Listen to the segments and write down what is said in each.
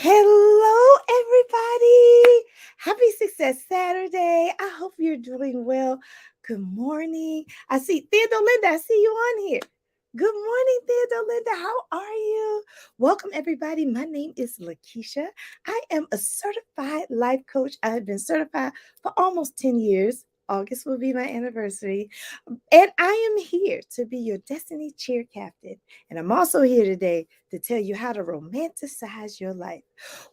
Hello, everybody. Happy Success Saturday. I hope you're doing well. Good morning. I see Theodore Linda. I see you on here. Good morning, Theodore Linda. How are you? Welcome, everybody. My name is Lakisha. I am a certified life coach. I have been certified for almost 10 years. August will be my anniversary. And I am here to be your destiny cheer captain. And I'm also here today to tell you how to romanticize your life.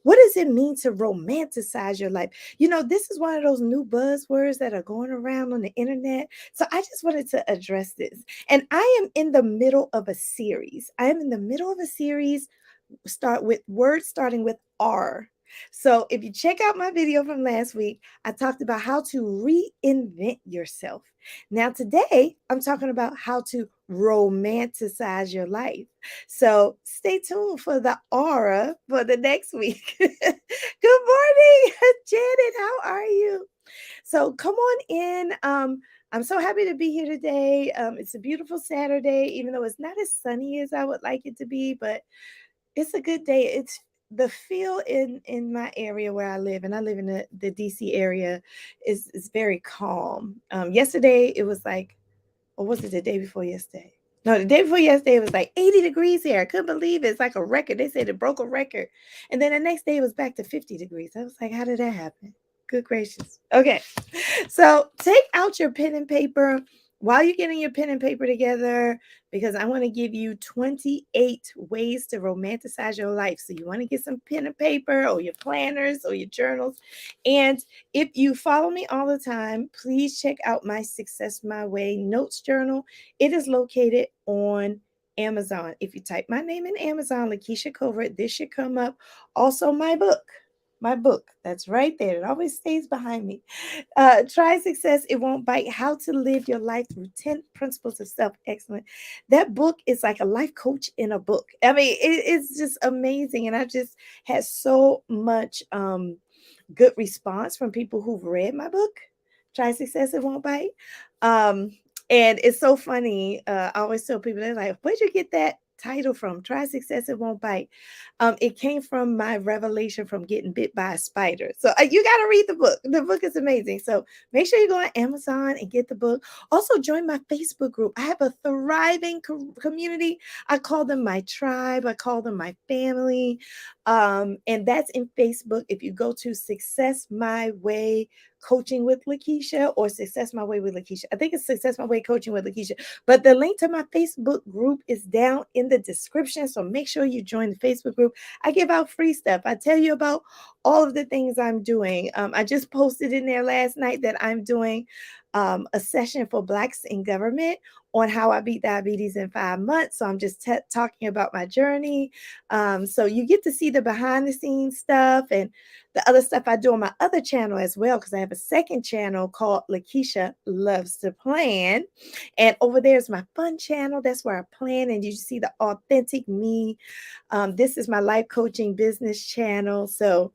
What does it mean to romanticize your life? This is one of those new buzzwords that are going around on the internet. So I just wanted to address this. And I am in the middle of a series. I am in the middle of a series start with words starting with R. So if you check out my video from last week, I talked about how to reinvent yourself. Now, today, I'm talking about how to romanticize your life. So stay tuned for the aura for the next week. Good morning, Janet. How are you? So come on in. I'm so happy to be here today. It's a beautiful Saturday, even though it's not as sunny as I would like it to be, but it's a good day. It's the feel in my area where I live, and I live in the DC area, is very calm. Yesterday it was like, or was it the day before yesterday? No, the day before yesterday it was like 80 degrees here. I couldn't believe it. It's like a record. They said it broke a record. And then the next day it was back to 50 degrees. I was like, how did that happen? Good gracious. Okay. So take out your pen and paper while you're getting your pen and paper together, because I want to give you 28 ways to romanticize your life. So you want to get some pen and paper or your planners or your journals. And if you follow me all the time, please check out my Success My Way notes journal. It is located on Amazon. If you type my name in Amazon, Lakisha Covert, this should come up. Also, my book. My book, that's right there. It always stays behind me. Try Success, It Won't Bite, How to Live Your Life Through 10 Principles of Self-Excellence. That book is like a life coach in a book. I mean, it's just amazing. And I just had so much good response from people who've read my book, Try Success, It Won't Bite. And it's so funny. I always tell people, they're like, where'd you get that title from? Try Success, It Won't Bite. It came from my revelation from getting bit by a spider. So you got to read the book. The book is amazing. So make sure you go on Amazon and get the book. Also, join my Facebook group. I have a thriving community. I call them my tribe. I call them my family. And that's in Facebook. If you go to Success My Way Coaching with Lakisha or Success My Way with Lakisha, I think it's Success My Way Coaching with Lakisha. But the link to my Facebook group is down in the description. So make sure you join the Facebook group. I give out free stuff. I tell you about all of the things I'm doing. I just posted in there last night that I'm doing a session for Blacks in government on how I beat diabetes in 5 months. So I'm just talking about my journey. So you get to see the behind the scenes stuff and the other stuff I do on my other channel as well, because I have a second channel called Lakisha Loves to Plan. And over there is my fun channel. That's where I plan, and you see the authentic me. This is my life coaching business channel. So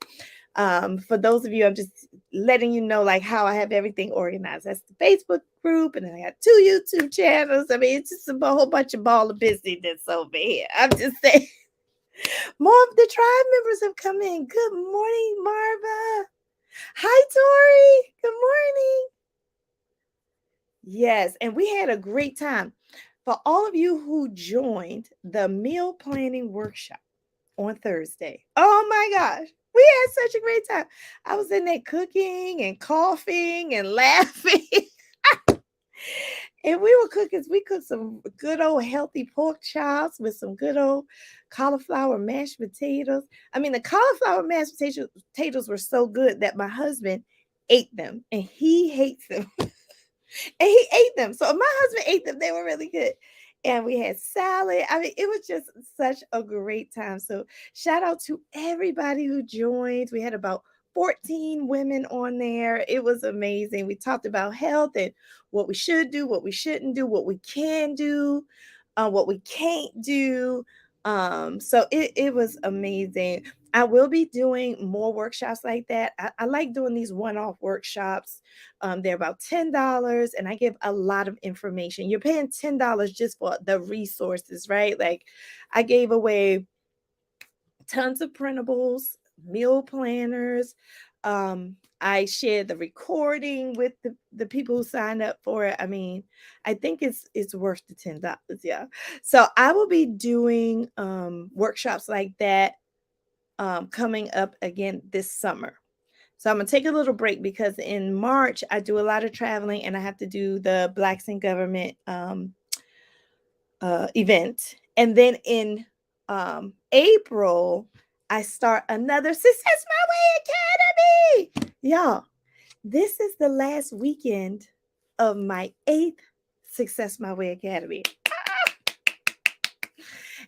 for those of you, I'm just letting you know like how I have everything organized. That's the Facebook group, and then I got 2 YouTube channels. I mean, it's just a whole bunch of ball of business over here. I'm just saying. More of the tribe members have come in. Good morning, Marva. Hi, Tori. Good morning. Yes, and we had a great time. For all of you who joined the meal planning workshop on Thursday, oh my gosh, we had such a great time. I was in there cooking and coughing and laughing. And we were cooking, we cooked some good old healthy pork chops with some good old cauliflower mashed potatoes. I mean, the cauliflower mashed potatoes were so good that my husband ate them, and he hates them. And he ate them. So my husband ate them. They were really good. And we had salad. I mean, it was just such a great time. So shout out to everybody who joined. We had about 14 women on there. It was amazing. We talked about health and what we should do, what we shouldn't do, what we can do, what we can't do. So it was amazing. I will be doing more workshops like that. I like doing these one-off workshops. They're about $10, and I give a lot of information. You're paying $10 just for the resources, right? Like I gave away tons of printables, meal planners. I share the recording with the people who signed up for it. I mean, I think it's worth the $10. Yeah. So I will be doing workshops like that coming up again this summer. So I'm gonna take a little break because in March I do a lot of traveling and I have to do the Blacks in Government event, and then in April I start another Success My Way Academy. Y'all, this is the last weekend of my 8th Success My Way Academy.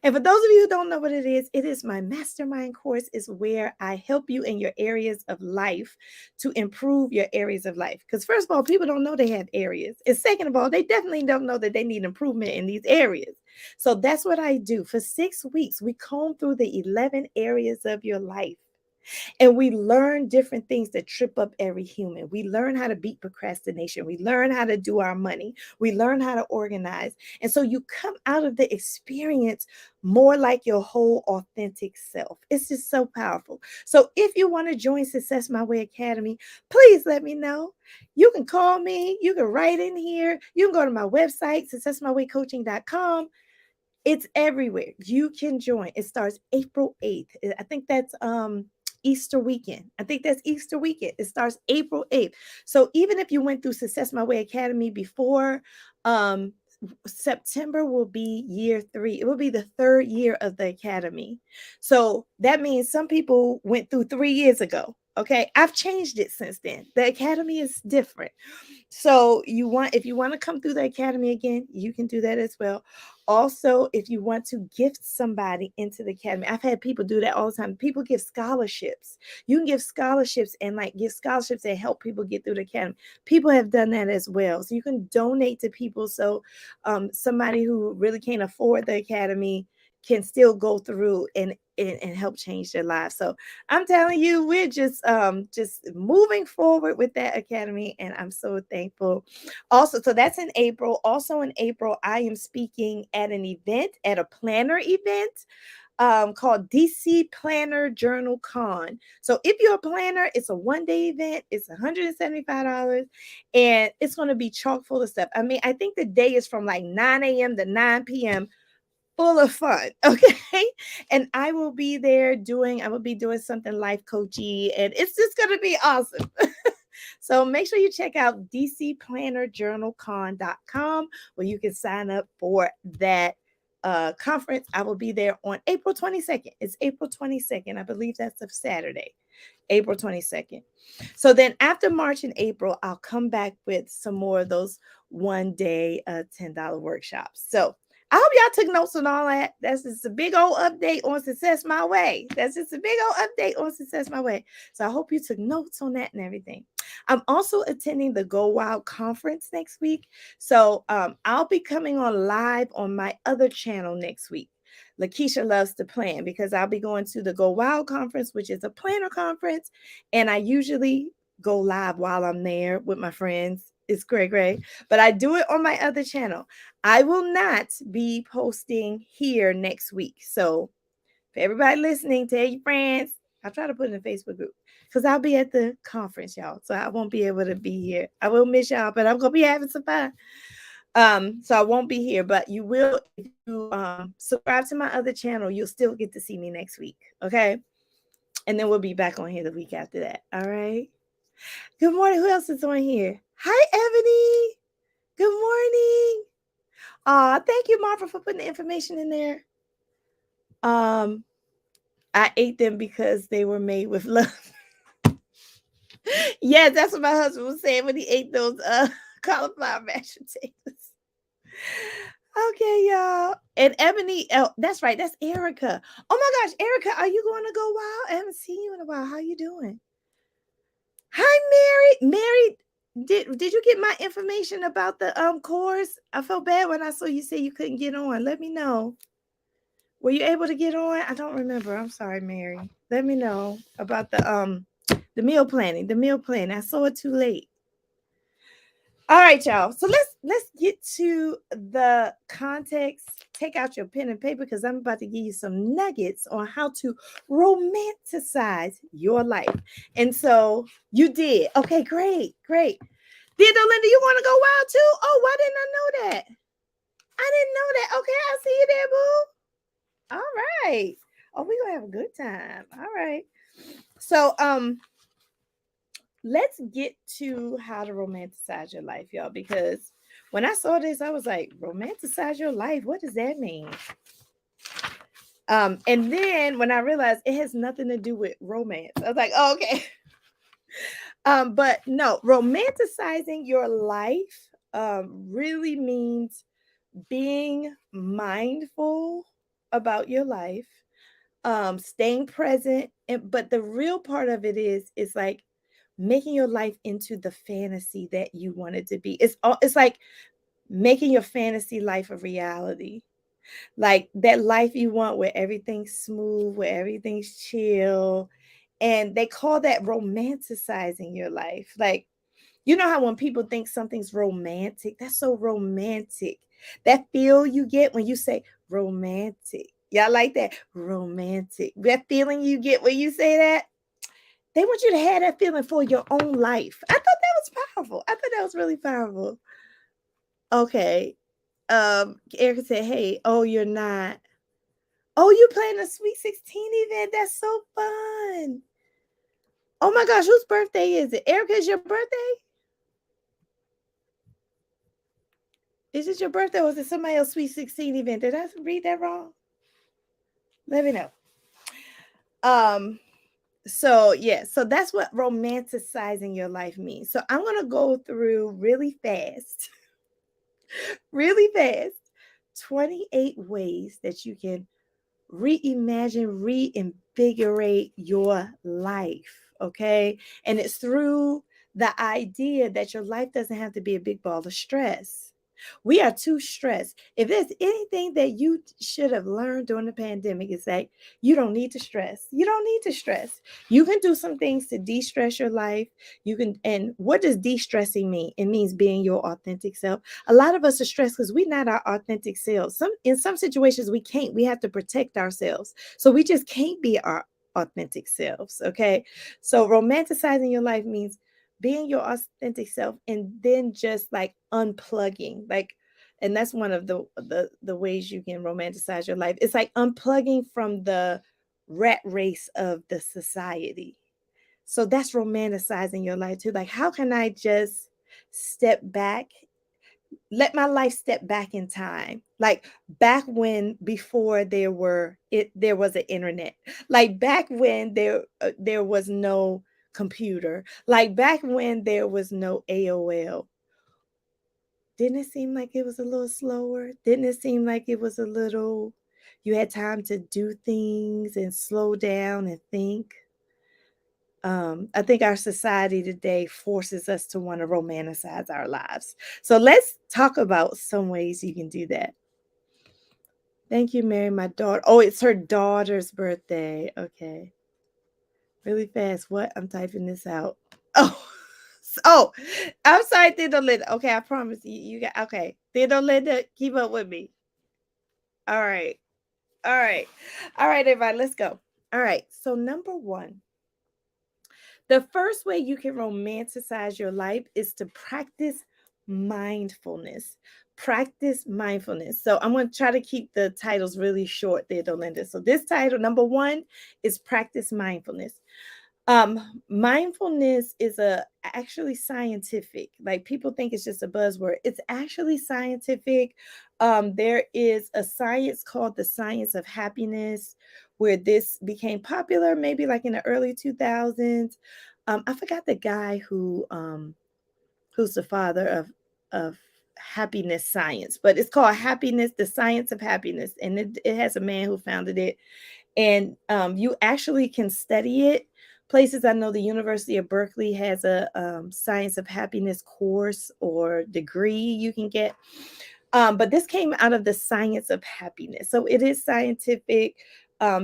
And for those of you who don't know what it is my mastermind course is where I help you in your areas of life to improve your areas of life. Because first of all, people don't know they have areas. And second of all, they definitely don't know that they need improvement in these areas. So that's what I do. For 6 weeks, we comb through the 11 areas of your life. And we learn different things that trip up every human. We learn how to beat procrastination. We learn how to do our money. We learn how to organize. And so you come out of the experience more like your whole authentic self. It's just so powerful. So if you want to join Success My Way Academy, please let me know. You can call me. You can write in here. You can go to my website, successmywaycoaching.com. It's everywhere. You can join. It starts April 8th. I think that's Easter weekend. I think that's Easter weekend. It starts April 8th. So even if you went through Success My Way Academy before, um September will be year 3. It will be the 3rd year of the academy. So that means some people went through 3 years ago. Okay? I've changed it since then. The academy is different. So if you want to come through the academy again, you can do that as well. Also, if you want to gift somebody into the academy, I've had people do that all the time. People give scholarships. You can give scholarships and like give scholarships and help people get through the academy. People have done that as well. So you can donate to people. So somebody who really can't afford the academy can still go through and help change their lives. So I'm telling you, we're just moving forward with that academy, and I'm so thankful. Also, so that's in April. Also in April, I am speaking at an event, at a planner event called DC Planner Journal Con. So if you're a planner, it's a 1-day event. It's $175, and it's going to be chock full of stuff. I mean, I think the day is from like 9 a.m. to 9 p.m. full of fun. Okay. And I will be doing something life coachy, and it's just going to be awesome. So make sure you check out dcplannerjournalcon.com where you can sign up for that conference. I will be there on April 22nd. It's April 22nd. I believe that's a Saturday. April 22nd. So then after March and April, I'll come back with some more of those 1-day $10 workshops. So I hope y'all took notes on all that. That's just a big old update on Success My Way. That's just a big old update on Success My Way. So I hope you took notes on that and everything. I'm also attending the Go Wild conference next week. So I'll be coming on live on my other channel next week. Lakisha Loves to Plan, because I'll be going to the Go Wild conference, which is a planner conference. And I usually go live while I'm there with my friends. It's great, great. But I do it on my other channel. I will not be posting here next week. So for everybody listening, tell your friends. I'll try to put it in the Facebook group because I'll be at the conference, y'all. So I won't be able to be here. I will miss y'all, but I'm gonna be having some fun. So I won't be here, but you will if you subscribe to my other channel, you'll still get to see me next week. Okay. And then we'll be back on here the week after that. All right. Good morning. Who else is on here? Hi, Ebony. Good morning. Thank you, Marva, for putting the information in there. I ate them because they were made with love. Yes, that's what my husband was saying when he ate those cauliflower mashed potatoes. Okay, y'all. And Ebony, oh, that's right, that's Erica. Oh my gosh, Erica, are you going to go wild? I haven't seen you in a while. How you doing? Hi, Mary. Mary, did you get my information about the course? I felt bad when I saw you say you couldn't get on. Let me know. Were you able to get on? I don't remember. I'm sorry, Mary. Let me know about the meal planning. The meal plan. I saw it too late. All right, y'all. So let's get to the context. Take out your pen and paper because I'm about to give you some nuggets on how to romanticize your life. And so you did. Okay, great, great. Did Linda, you want to go wild too? Oh, why didn't I know that? I didn't know that. Okay, I see you there, boo. All right. Oh, we're gonna have a good time. All right. So let's get to how to romanticize your life, y'all, because when I saw this, I was like, romanticize your life. What does that mean? And then when I realized it has nothing to do with romance, I was like, oh, okay. But no, romanticizing your life really means being mindful about your life, staying present, and but the real part of it is like making your life into the fantasy that you want it to be. It's like making your fantasy life a reality. Like that life you want where everything's smooth, where everything's chill. And they call that romanticizing your life. Like, you know how when people think something's romantic, that's so romantic. That feel you get when you say romantic. Y'all like that? Romantic. That feeling you get when you say that, they want you to have that feeling for your own life. I thought that was powerful. I thought that was really powerful. Okay. Erica said, hey, oh, you're not. Oh, you playing a Sweet 16 event? That's so fun. Oh my gosh, whose birthday is it? Erica, is your birthday? Is it your birthday or is it somebody else's Sweet 16 event? Did I read that wrong? Let me know. Um, so yeah, so that's what romanticizing your life means. So I'm gonna go through really fast, 28 ways that you can reimagine, reinvigorate your life. Okay. And it's through the idea that your life doesn't have to be a big ball of stress. We are too stressed. If there's anything that you should have learned during the pandemic, is that you don't need to stress. You don't need to stress. You can do some things to de-stress your life. You can, and what does de-stressing mean? It means being your authentic self. A lot of us are stressed because we're not our authentic selves. In some situations we can't. We have to protect ourselves. So we just can't be our authentic selves. Okay. So romanticizing your life means being your authentic self and then just like unplugging. Like, and that's one of the ways you can romanticize your life. It's like unplugging from the rat race of the society. So that's romanticizing your life too. Like, how can I just step back, let my life step back in time, like back when before there was an internet, like back when there was no computer, like back when there was no AOL. Didn't it seem like it was a little slower? Didn't it seem like it was a little, you had time to do things and slow down and think? I think our society today forces us to want to romanticize our lives. So let's talk about some ways you can do that. Thank you, Mary, my daughter. Oh, it's her daughter's birthday. Okay. Really fast. What? I'm typing this out. Oh, oh, I'm sorry, Theodore Linda. Okay, I promise you, you got, okay. Theodore Linda, keep up with me. All right. All right. All right, everybody, let's go. All right. So, number one, the first way you can romanticize your life is to practice mindfulness. Practice mindfulness. So I'm going to try to keep the titles really short there, Dolinda. So this title, number one, is practice mindfulness. Mindfulness is actually scientific. Like people think it's just a buzzword. It's actually scientific. There is a science called the science of happiness, where this became popular, maybe like in the early 2000s. I forgot the guy who's the father of happiness science, but it's called happiness, the science of happiness, and it has a man who founded it. And you actually can study it. Places I know, the University of Berkeley has a science of happiness course or degree you can get. But this came out of the science of happiness. So it is scientific.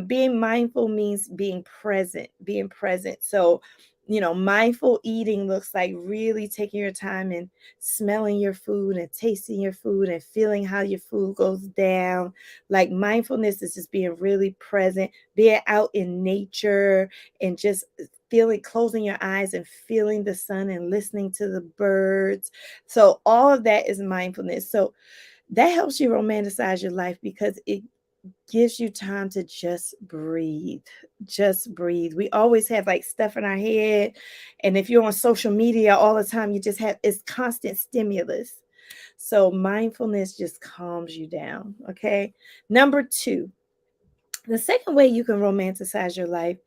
Being mindful means being present, being present. So Mindful eating looks like really taking your time and smelling your food and tasting your food and feeling how your food goes down. Like mindfulness is just being really present, being out in nature and just feeling, closing your eyes and feeling the sun and listening to the birds. So all of that is mindfulness. So that helps you romanticize your life because it gives you time to just breathe. Just breathe. We always have like stuff in our head. And if you're on social media all the time, you just have it's constant stimulus. So mindfulness just calms you down. Okay. Number two, the second way you can romanticize your life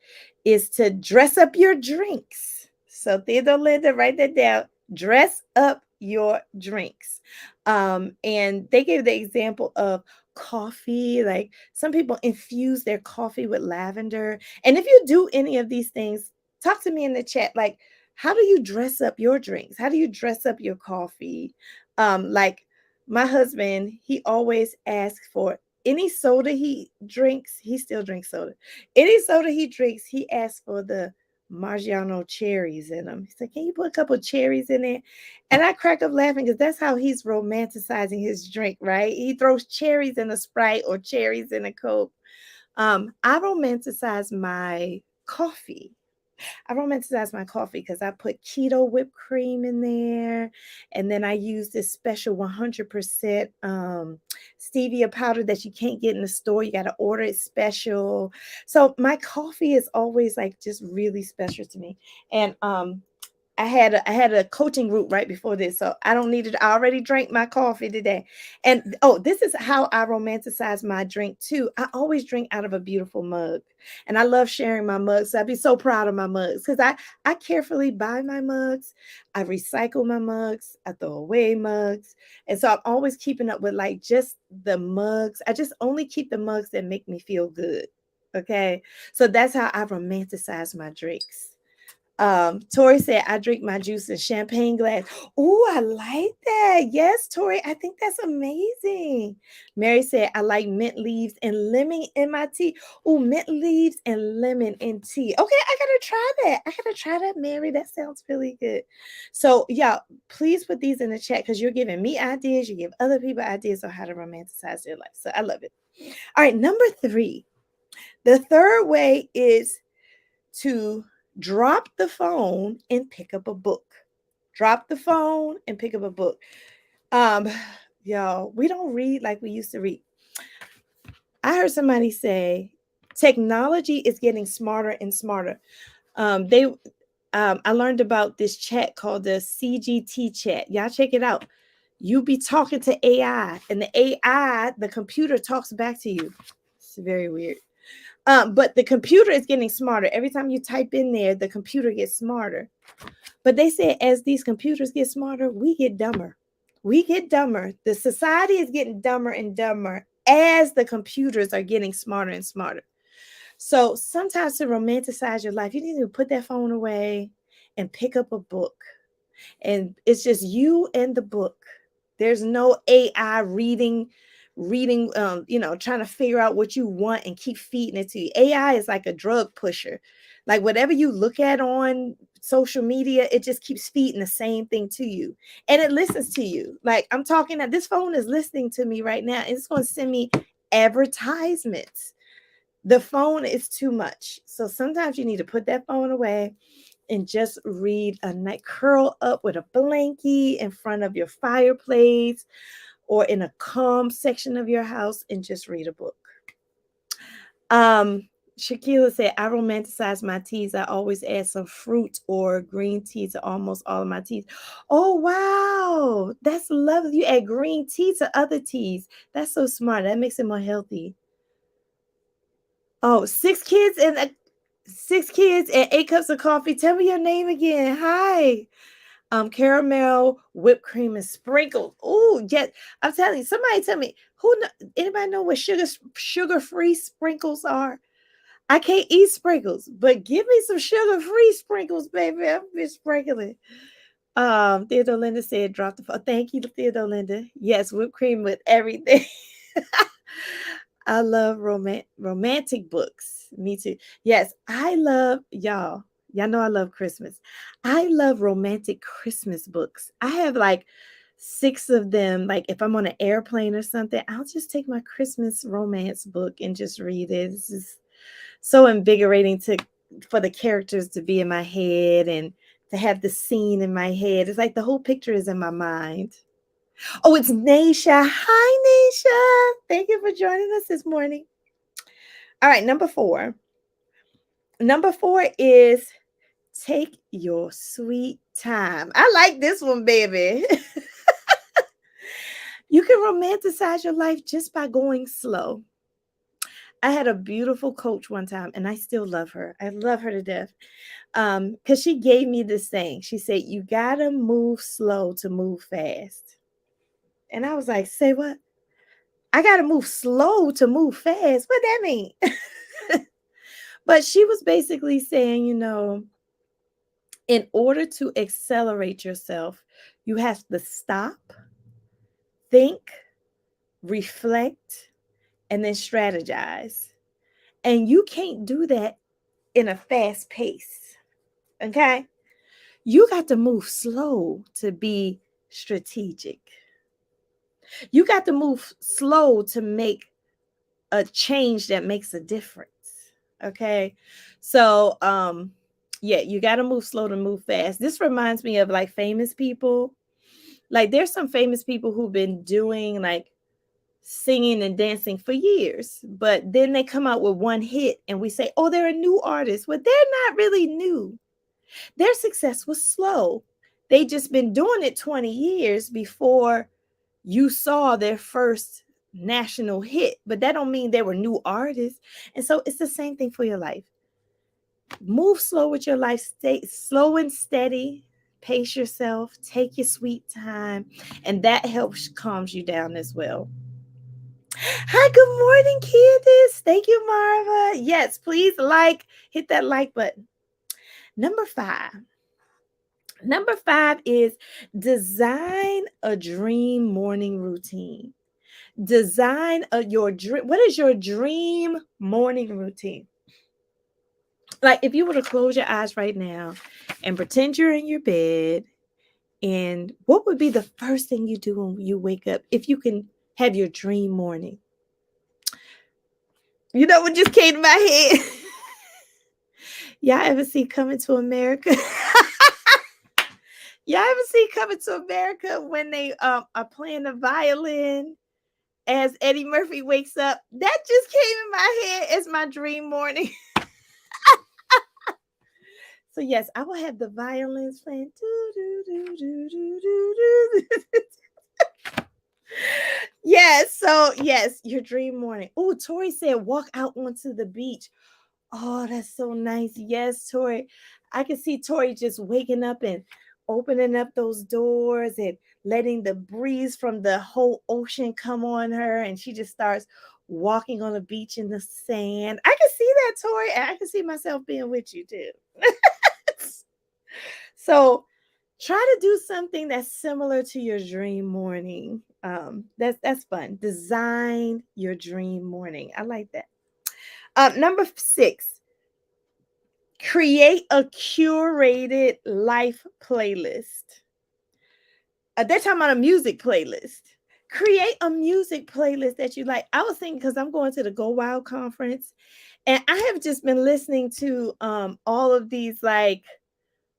is to dress up your drinks. So Theodore Linda, write that down. Dress up your drinks. And they gave the example of coffee. Like some people infuse their coffee with lavender. And if you do any of these things, talk to me in the chat. Like, how do you dress up your drinks? How do you dress up your coffee? Like my husband, he always asks for any soda he drinks, he still drinks soda. Any soda he drinks, he asks for the Margiano cherries in them. He's like, "Can you put a couple of cherries in there?" And I crack up laughing because that's how he's romanticizing his drink, right? He throws cherries in a Sprite or cherries in a Coke. I romanticize my coffee. I romanticize my coffee because I put keto whipped cream in there. And then I use this special 100% stevia powder that you can't get in the store. You got to order it special. So my coffee is always like just really special to me. And I had a coaching group right before this, so I don't need it. I already drank my coffee today. And oh, this is how I romanticize my drink too. I always drink out of a beautiful mug. And I love sharing my mugs. So I'd be so proud of my mugs because I carefully buy my mugs, I recycle my mugs, I throw away mugs. And so I'm always keeping up with like just the mugs. I just only keep the mugs that make me feel good. Okay. So that's how I romanticize my drinks. Tori said, I drink my juice in champagne glass. Oh, I like that. Yes, Tori, I think that's amazing. Mary said, I like mint leaves and lemon in my tea. Oh, mint leaves and lemon in tea. Okay, I gotta try that. I gotta try that, Mary. That sounds really good. So, yeah, please put these in the chat because you're giving me ideas. You give other people ideas on how to romanticize their life. So I love it. All right, number three. The third way is to drop the phone and pick up a book. Drop the phone and pick up a book. Um, y'all, we don't read like we used to read. I heard somebody say technology is getting smarter and smarter. They I learned about this chat called the CGT chat. Y'all check it out. You be talking to AI, and the AI, the computer talks back to you. It's very weird. But the computer is getting smarter. Every time you type in there, the computer gets smarter. But they said as these computers get smarter, we get dumber. We get dumber. The society is getting dumber and dumber as the computers are getting smarter and smarter. So sometimes to romanticize your life, you need to put that phone away and pick up a book. And it's just you and the book. There's no AI reading trying to figure out what you want and keep feeding it to you. AI is like a drug pusher. Like whatever you look at on social media, it just keeps feeding the same thing to you. And it listens to you. Like I'm talking that this phone is listening to me right now. It's going to send me advertisements. The phone is too much. So sometimes you need to put that phone away and just read a night, curl up with a blankie in front of your fireplace or in a calm section of your house and just read a book. Um, Shakila said, I romanticize my teas. I always add some fruit or green tea to almost all of my teas. Oh, wow. That's lovely. You add green tea to other teas. That's so smart. That makes it more healthy. Oh, six kids and 8 cups of coffee. Tell me your name again. Hi. Caramel, whipped cream, and sprinkles. Oh, yes. I'm telling you, somebody tell me anybody know what sugar-free sprinkles are? I can't eat sprinkles, but give me some sugar-free sprinkles, baby. I've been sprinkling. Theodore Linda said, drop the phone. Thank you, Theodore Linda. Yes, whipped cream with everything. I love romantic books. Me too. Yes, I love y'all. Y'all know I love Christmas. I love romantic Christmas books. I have like 6 of them. Like if I'm on an airplane or something, I'll just take my Christmas romance book and just read it. It's just so invigorating to for the characters to be in my head and to have the scene in my head. It's like the whole picture is in my mind. Oh, it's Naisha. Hi, Naisha. Thank you for joining us this morning. All right, number 4. Number 4 is take your sweet time. I like this one, baby. You can romanticize your life just by going slow. I had a beautiful coach one time, and I still love her. I love her to death. Because she gave me this thing. She said, you gotta move slow to move fast. And I was like, say what? I gotta move slow to move fast. What that mean? But she was basically saying, in order to accelerate yourself, you have to stop, think, reflect, and then strategize. And you can't do that in a fast pace. Okay? You got to move slow to be strategic. You got to move slow to make a change that makes a difference. Okay? So, yeah, you got to move slow to move fast. This reminds me of like famous people. Like there's some famous people who've been doing like singing and dancing for years, but then they come out with one hit and we say, oh, they're a new artist. Well, they're not really new. Their success was slow. They just been doing it 20 years before you saw their first national hit, but that don't mean they were new artists. And so it's the same thing for your life. Move slow with your life, stay slow and steady, pace yourself, take your sweet time, and that helps calms you down as well. Hi, good morning, Candace. Thank you, Marva. Yes, please hit that like button. Number 5. Number 5 is design a dream morning routine. Design your dream. What is your dream morning routine? Like if you were to close your eyes right now and pretend you're in your bed, and what would be the first thing you do when you wake up if you can have your dream morning? You know what just came to my head? Y'all ever see Coming to America? Y'all ever see Coming to America when they are playing the violin as Eddie Murphy wakes up? That just came in my head as my dream morning. So yes, I will have the violins playing. Yes, so yes, your dream morning. Oh, Tori said walk out onto the beach. Oh, that's so nice. Yes, Tori. I can see Tori just waking up and opening up those doors and letting the breeze from the whole ocean come on her. And she just starts walking on the beach in the sand. I can see that, Tori. And I can see myself being with you too. So try to do something that's similar to your dream morning. That's fun. Design your dream morning. I like that. Number 6, create a curated life playlist. They're talking about a music playlist. Create a music playlist that you like. I was thinking because I'm going to the Go Wild conference, and I have just been listening to all of these like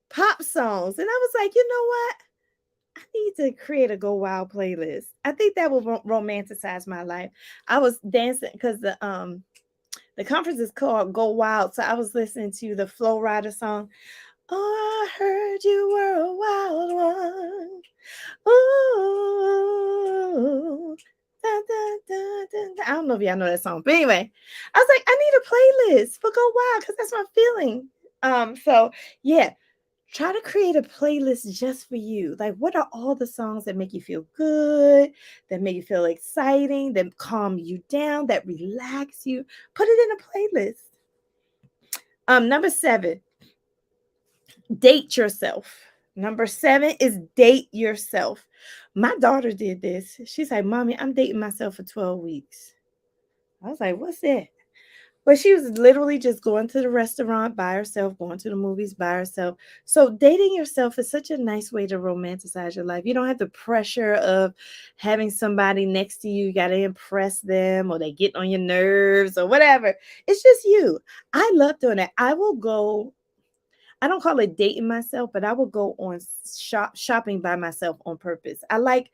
pop songs, and I was like, you know what? I need to create a Go Wild playlist. I think that will romanticize my life. I was dancing because the conference is called Go Wild, so I was listening to the Flow Rider song. Oh, I heard you were a wild one. Ooh. Dun, dun, dun, dun, dun. I don't know if y'all know that song, but anyway, I was like, I need a playlist for Go Wild because that's my feeling. So yeah, try to create a playlist just for you. Like, what are all the songs that make you feel good, that make you feel exciting, that calm you down, that relax you? Put it in a playlist. Number 7, date yourself. Number 7 is date yourself. My daughter did this. She's like, Mommy, I'm dating myself for 12 weeks. I was like, what's that? But she was literally just going to the restaurant by herself, going to the movies by herself. So dating yourself is such a nice way to romanticize your life. You don't have the pressure of having somebody next to you. You got to impress them or they get on your nerves or whatever. It's just you. I love doing that. I will go, I don't call it dating myself, but I will go on shopping by myself on purpose. I like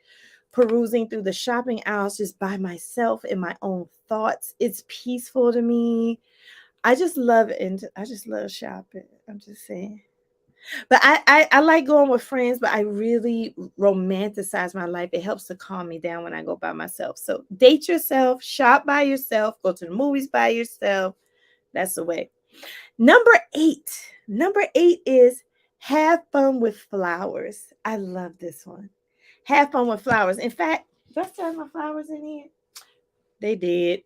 perusing through the shopping aisles just by myself in my own thoughts. It's peaceful to me. I just love it, and I just love shopping. I'm just saying. But I like going with friends, but I really romanticize my life. It helps to calm me down when I go by myself. So date yourself, shop by yourself, go to the movies by yourself. That's the way. Number eight. Number eight is have fun with flowers. I love this one. Have fun with flowers. In fact, let's turn my flowers in here. They did.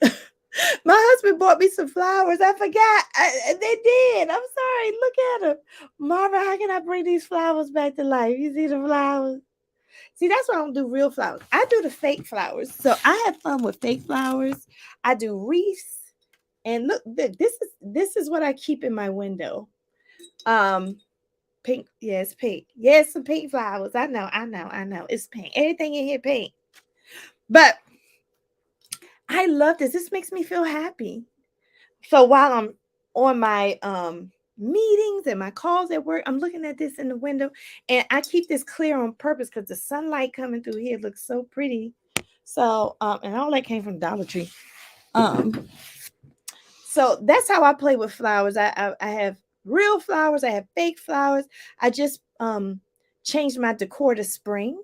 My husband bought me some flowers. I forgot. They did. I'm sorry. Look at them. Marvin, how can I bring these flowers back to life? You see the flowers? See, that's why I don't do real flowers. I do the fake flowers. So I have fun with fake flowers. I do wreaths. And look, this is what I keep in my window. Um, pink. Yes, pink. Yes, some pink flowers. I know. It's pink. Everything in here pink. But I love this. This makes me feel happy. So while I'm on my meetings and my calls at work, I'm looking at this in the window, and I keep this clear on purpose because the sunlight coming through here looks so pretty. So and all that came from Dollar Tree. Um, so that's how I play with flowers. I have real flowers. I have fake flowers. I just changed my decor to spring.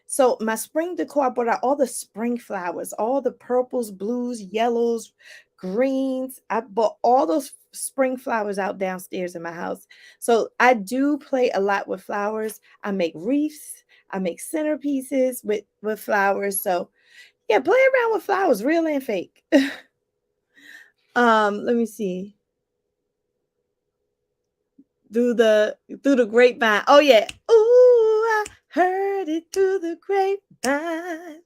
So my spring decor, I brought out all the spring flowers, all the purples, blues, yellows, greens. I bought all those spring flowers out downstairs in my house. So I do play a lot with flowers. I make wreaths. I make centerpieces with flowers. So yeah, play around with flowers, real and fake. Let me see. Through the grapevine. Oh yeah. Ooh, I heard it through the grapevine.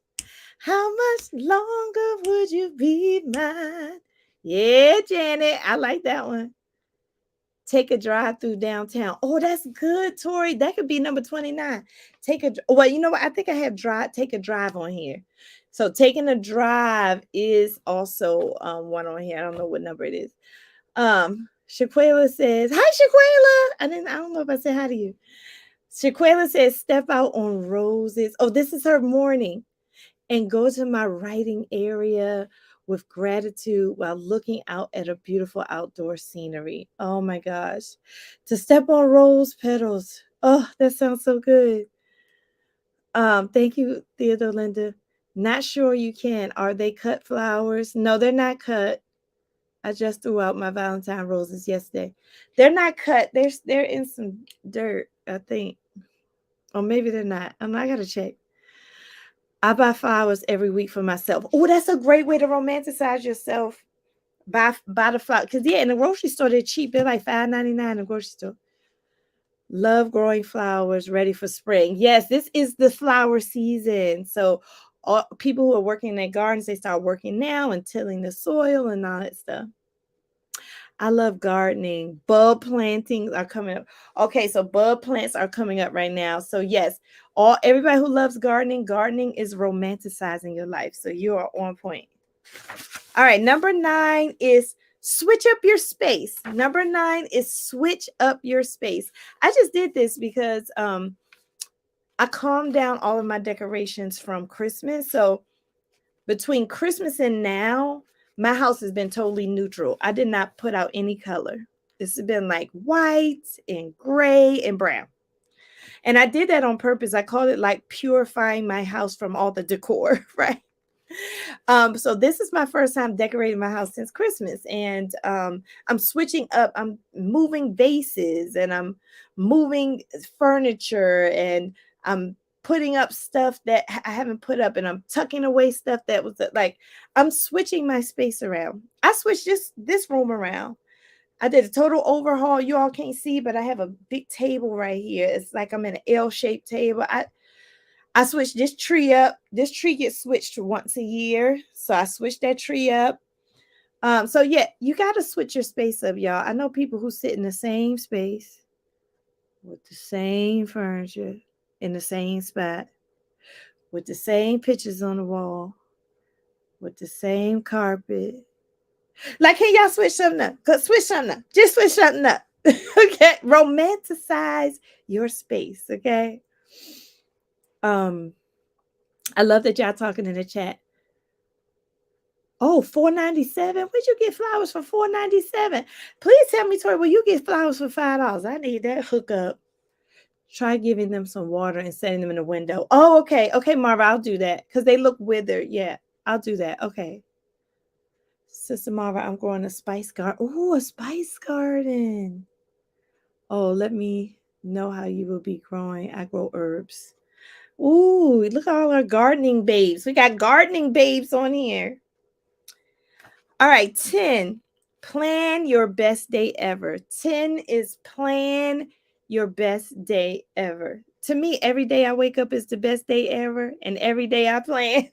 How much longer would you be mine? Yeah, Janet, I like that one. Take a drive through downtown. Oh, that's good, Tori. That could be number 29. Well, you know what? I think I have take a drive on here. So taking a drive is also one on here. I don't know what number it is. Shaquela says, hi Shaquela. I don't know if I said hi to you. Shaquela says, step out on roses. Oh, this is her morning. And go to my writing area with gratitude while looking out at a beautiful outdoor scenery. Oh my gosh. To step on rose petals. Oh, that sounds so good. Thank you, Theodore Linda. Not sure you can. Are they cut flowers? No, they're not cut. I just threw out my Valentine roses yesterday. They're not cut. They're in some dirt, I think. Or maybe they're not. I gotta check. I buy flowers every week for myself. Oh, that's a great way to romanticize yourself. Buy the flower. Because yeah, in the grocery store, they're cheap. They're like $5.99 in the grocery store. Love growing flowers ready for spring. Yes, this is the flower season. So all people who are working in their gardens, they start working now and tilling the soil and all that stuff. I love gardening. Bud plantings are coming up. Okay, so bud plants are coming up right now. So yes, everybody who loves gardening is romanticizing your life. So you are on point. All right, number 9 is switch up your space. Number 9 is switch up your space. I just did this because I calmed down all of my decorations from Christmas. So between Christmas and now, my house has been totally neutral. I did not put out any color. It's been like white and gray and brown. And I did that on purpose. I called it like purifying my house from all the decor, right? So this is my first time decorating my house since Christmas, and I'm switching up. I'm moving vases, and I'm moving furniture, and I'm putting up stuff that I haven't put up, and I'm tucking away stuff that was like I'm switching my space around. I switched this room around. I did a total overhaul. You all can't see, but I have a big table right here. It's like I'm in an L-shaped table. I switched this tree up. This tree gets switched once a year. So I switched that tree up. So yeah, you gotta switch your space up, y'all. I know people who sit in the same space with the same furniture in the same spot with the same pictures on the wall with the same carpet. Like, can y'all switch something up? Switch something up. Just switch something up. Okay. Romanticize your space. Okay. Um, I love that y'all talking in the chat. Oh, 4.97. Where'd you get flowers for 4.97? Please tell me, Tori, will you get flowers for $5? I need that hookup. Try giving them some water and setting them in the window. Oh, okay. Okay, Marva, I'll do that. Because they look withered. Yeah, I'll do that. Okay. Sister Marva, I'm growing a spice garden. Ooh, a spice garden. Oh, let me know how you will be growing. I grow herbs. Ooh, look at all our gardening babes. We got gardening babes on here. All right, 10. Plan your best day ever. 10 is plan your best day ever. To me, every day I wake up is the best day ever, and every day I plan.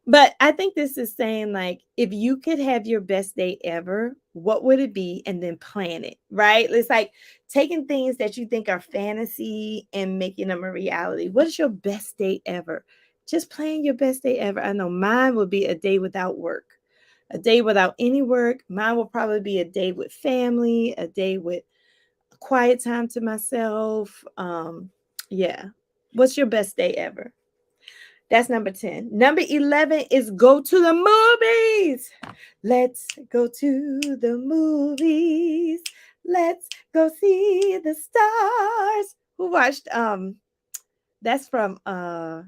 But I think this is saying, like, if you could have your best day ever, what would it be? And then plan it, right? It's like taking things that you think are fantasy and making them a reality. What is your best day ever? Just plan your best day ever. I know mine would be a day without work, a day without any work. Mine will probably be a day with family, a day with quiet time to myself. Yeah. What's your best day ever? That's number 10. Number 11 is go to the movies. Let's go to the movies. Let's go see the stars. Who watched that's from uh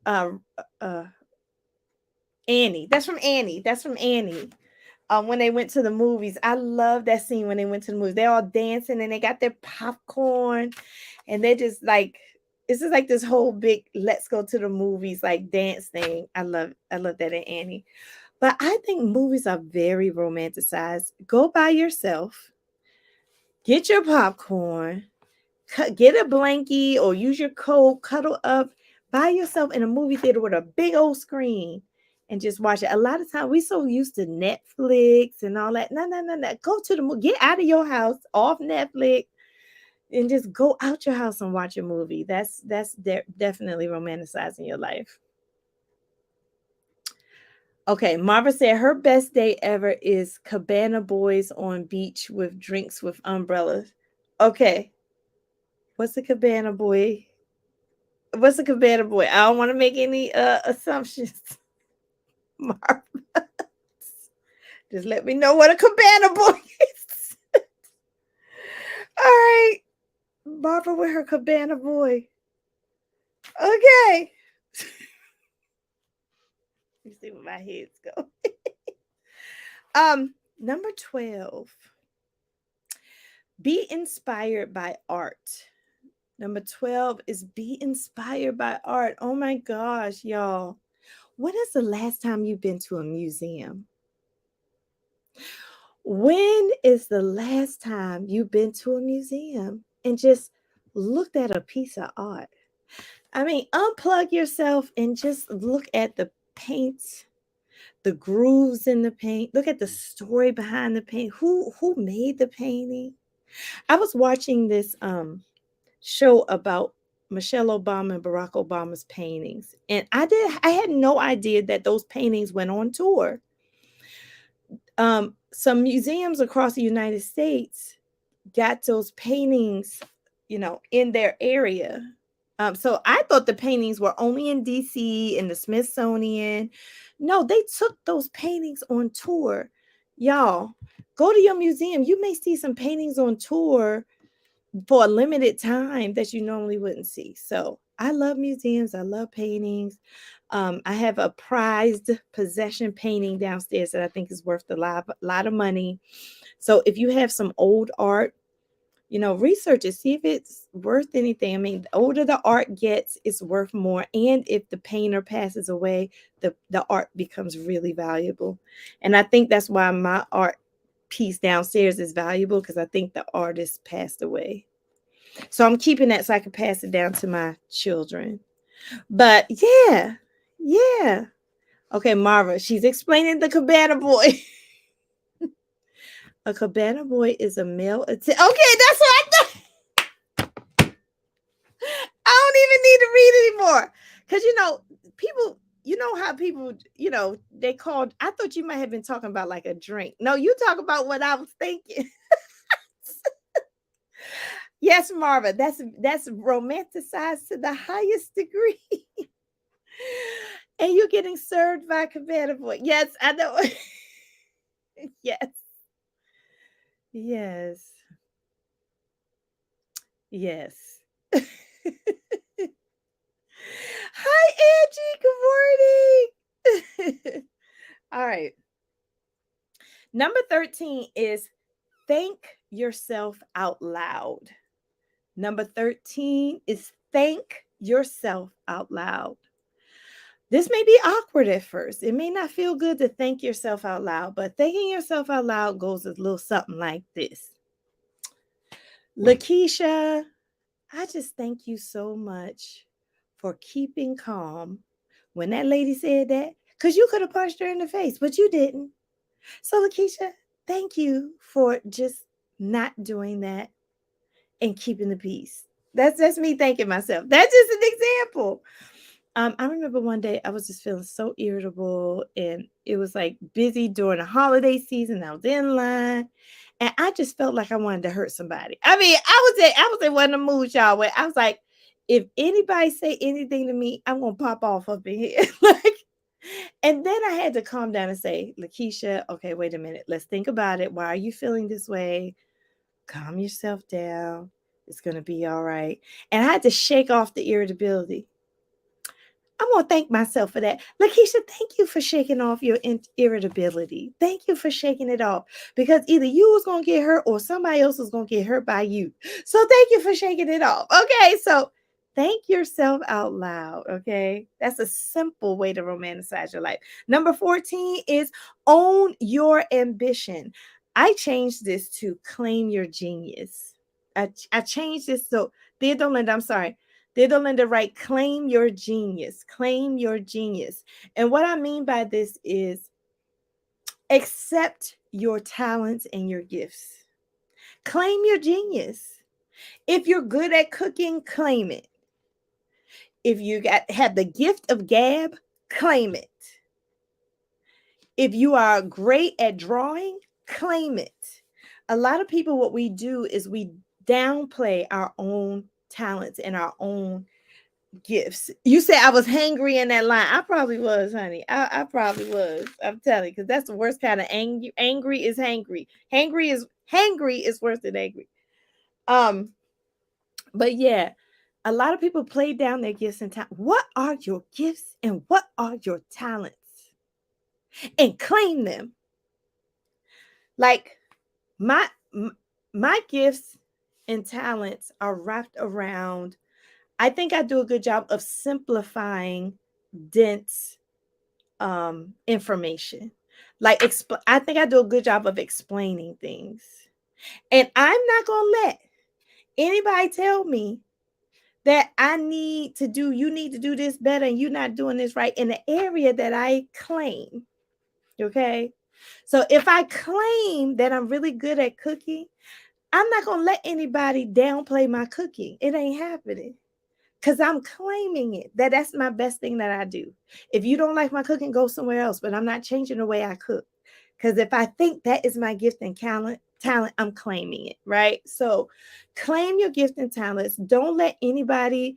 uh Annie. That's from Annie. That's from Annie. When they went to the movies. I love that scene when they went to the movies. They're all dancing and they got their popcorn and they're just like, it's just like this whole big let's go to the movies like dance thing. I love that in Annie. But I think movies are very romanticized. Go by yourself, get your popcorn, get a blankie or use your coat, cuddle up by yourself in a movie theater with a big old screen and just watch it. A lot of times we so used to Netflix and all that. No, no, no, no. Go to the movie. Get out of your house, off Netflix, and just go out your house and watch a movie. That's definitely romanticizing your life. Okay, Marva said her best day ever is Cabana Boys on beach with drinks with umbrellas. Okay, what's a Cabana Boy? What's a Cabana Boy? I don't want to make any assumptions. Marva, just let me know what a Cabana Boy is. All right, Marva with her Cabana Boy. Okay. You see where my heads go. Number 12. Be inspired by art. Number 12 is be inspired by art. Oh my gosh, y'all. When is the last time you've been to a museum? When is the last time you've been to a museum and just looked at a piece of art? I mean, unplug yourself and just look at the paints, the grooves in the paint. Look at the story behind the paint. Who made the painting? I was watching this show about Michelle Obama and Barack Obama's paintings. And I had no idea that those paintings went on tour. Some museums across the United States got those paintings, in their area. So I thought the paintings were only in DC in the Smithsonian. No, they took those paintings on tour. Y'all, go to your museum. You may see some paintings on tour for a limited time that you normally wouldn't see. So I love museums. I love paintings. I have a prized possession painting downstairs that I think is worth a lot of money. So if you have some old art, research it, see if it's worth anything. I mean, the older the art gets, it's worth more. And if the painter passes away, the art becomes really valuable. And I think that's why my art piece downstairs is valuable, because I think the artist passed away. So I'm keeping that so I can pass it down to my children. But yeah. Okay, Marva, she's explaining the cabana boy. A cabana boy is a male. Okay, that's what I thought. I don't even need to read anymore. Because, people, you know how people, they called, I thought you might have been talking about like a drink. No, you talk about what I was thinking. Yes, Marva, that's romanticized to the highest degree. And you're getting served by a cabana boy. Yes, I know. Yes, yes, yes. Hi, Angie. Good morning. All right. Number 13 is thank yourself out loud. Number 13 is thank yourself out loud. This may be awkward at first. It may not feel good to thank yourself out loud, but thanking yourself out loud goes a little something like this. Lakisha, I just thank you so much for keeping calm when that lady said that, because you could have punched her in the face, but you didn't. So, Lakisha, thank you for just not doing that and keeping the peace. That's me thanking myself. That's just an example. I remember one day I was just feeling so irritable, and it was like busy during the holiday season. I was in line, and I just felt like I wanted to hurt somebody. I mean, I was in one of the moods, y'all, where I was like, if anybody say anything to me, I'm gonna pop off up in here. Like, and then I had to calm down and say, Lakeisha, okay, wait a minute. Let's think about it. Why are you feeling this way? Calm yourself down. It's gonna be all right. And I had to shake off the irritability. I want to thank myself for that. Lakeisha, thank you for shaking off your irritability. Thank you for shaking it off, because either you was going to get hurt or somebody else was going to get hurt by you. So thank you for shaking it off. Okay, so thank yourself out loud. Okay, that's a simple way to romanticize your life. Number 14 is own your ambition. I changed this to claim your genius. I changed this so, Theodore Linda, I'm sorry. Did Linda write, claim your genius, claim your genius. And what I mean by this is accept your talents and your gifts. Claim your genius. If you're good at cooking, claim it. If you have the gift of gab, claim it. If you are great at drawing, claim it. A lot of people, what we do is we downplay our own talents and our own gifts. You said I was hangry in that line. I probably was, honey. I probably was. I'm telling you, because that's the worst kind of angry. Angry is hangry. Hangry is worse than angry. But yeah, a lot of people play down their gifts and talents. What are your gifts and what are your talents? And claim them. Like my my gifts and talents are wrapped around. I think I do a good job of simplifying dense information. Like I think I do a good job of explaining things. And I'm not going to let anybody tell me that you need to do this better and you're not doing this right in the area that I claim. Okay? So if I claim that I'm really good at cooking, I'm not going to let anybody downplay my cooking. It ain't happening. Because I'm claiming it. That's my best thing that I do. If you don't like my cooking, go somewhere else. But I'm not changing the way I cook. Because if I think that is my gift and talent, I'm claiming it, right? So claim your gift and talents. Don't let anybody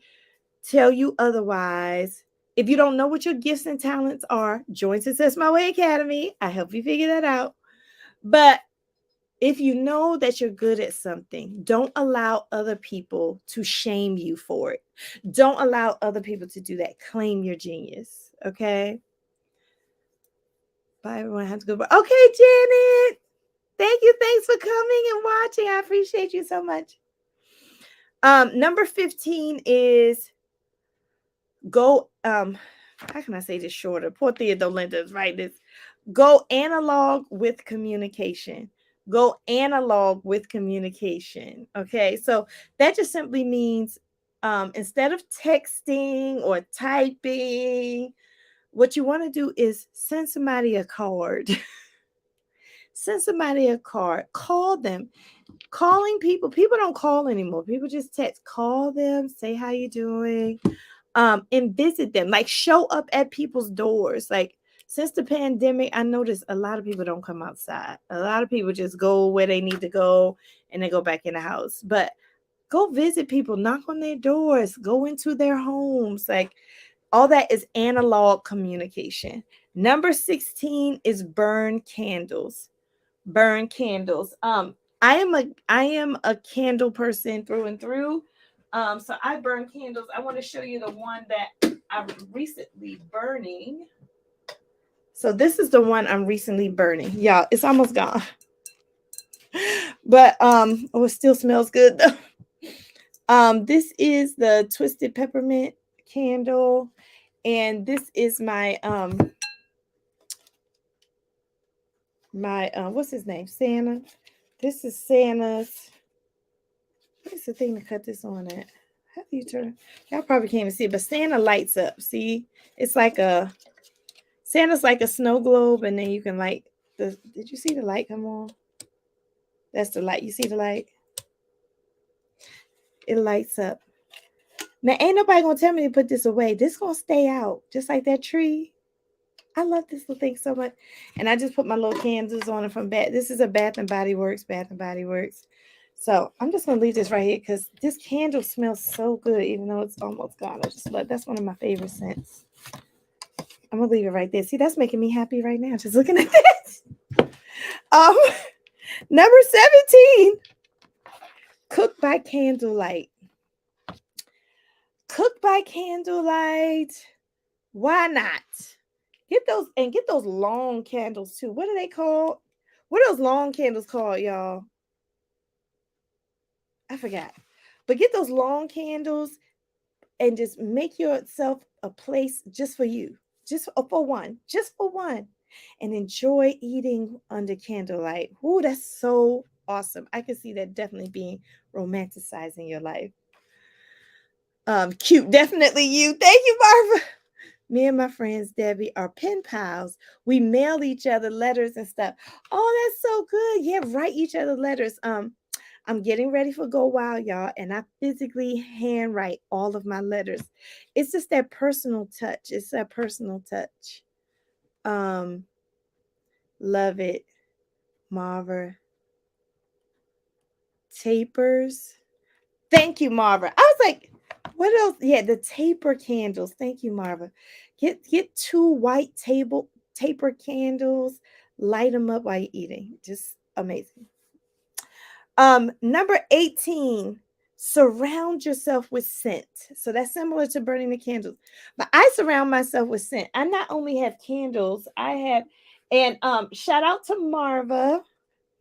tell you otherwise. If you don't know what your gifts and talents are, join Success My Way Academy. I help you figure that out. But if you know that you're good at something, don't allow other people to shame you for it. Don't allow other people to do that. Claim your genius. Okay. Bye, everyone. Have to go. Okay, Janet. Thank you. Thanks for coming and watching. I appreciate you so much. Number 15 is go. How can I say this shorter? Poor Theodore Linda is right. This go analog with communication. Go analog with communication. Okay, so that just simply means instead of texting or typing what you want to do is send somebody a card. Send somebody a card. Call them. Calling people don't call anymore. People just text. Call them, say how you doing, and visit them. Like show up at people's doors. Like since the pandemic, I noticed a lot of people don't come outside. A lot of people just go where they need to go and they go back in the house. But go visit people, knock on their doors, go into their homes. Like all that is analog communication. Number 16 is burn candles. Burn candles. I am a candle person through and through. So I burn candles. I want to show you the one that I'm recently burning. So this is the one I'm recently burning. Yeah, it's almost gone. But oh, it still smells good though. This is the twisted peppermint candle, and this is my what's his name? Santa. This is Santa's. What's the thing to cut this on at? How do you turn? Y'all probably can't even see it, but Santa lights up. See, it's like Santa's like a snow globe, and then you can light the. Did you see the light come on? That's the light. You see the light? It lights up. Now ain't nobody gonna tell me to put this away. This gonna stay out, just like that tree. I love this little thing so much. And I just put my little candles on it from Bath. This is a Bath and Body Works, Bath and Body Works. So I'm just gonna leave this right here because this candle smells so good, even though it's almost gone. I just love that's one of my favorite scents. I'm gonna leave it right there. See, that's making me happy right now, just looking at this. Um, number 17, cook by candlelight. Cook by candlelight. Why not? Get those long candles too. What are they called? What are those long candles called, y'all? I forgot. But get those long candles and just make yourself a place just for you. Just for one. Just for one. And enjoy eating under candlelight. Ooh, that's so awesome. I can see that definitely being romanticizing your life. Cute. Definitely you. Thank you, Barbara. Me and my friends Debbie are pen pals. We mail each other letters and stuff. Oh, that's so good. Yeah, write each other letters. I'm getting ready for Go Wild, y'all, and I physically handwrite all of my letters. It's just that personal touch. It's that personal touch. Um, love it. Marva. Tapers. Thank you, Marva. I was like, what else? Yeah, the taper candles. Thank you, Marva. Get two white taper candles. Light them up while you're eating. Just amazing. Number 18, surround yourself with scent. So that's similar to burning the candles. But I surround myself with scent. I not only have candles, I have, and shout out to Marva.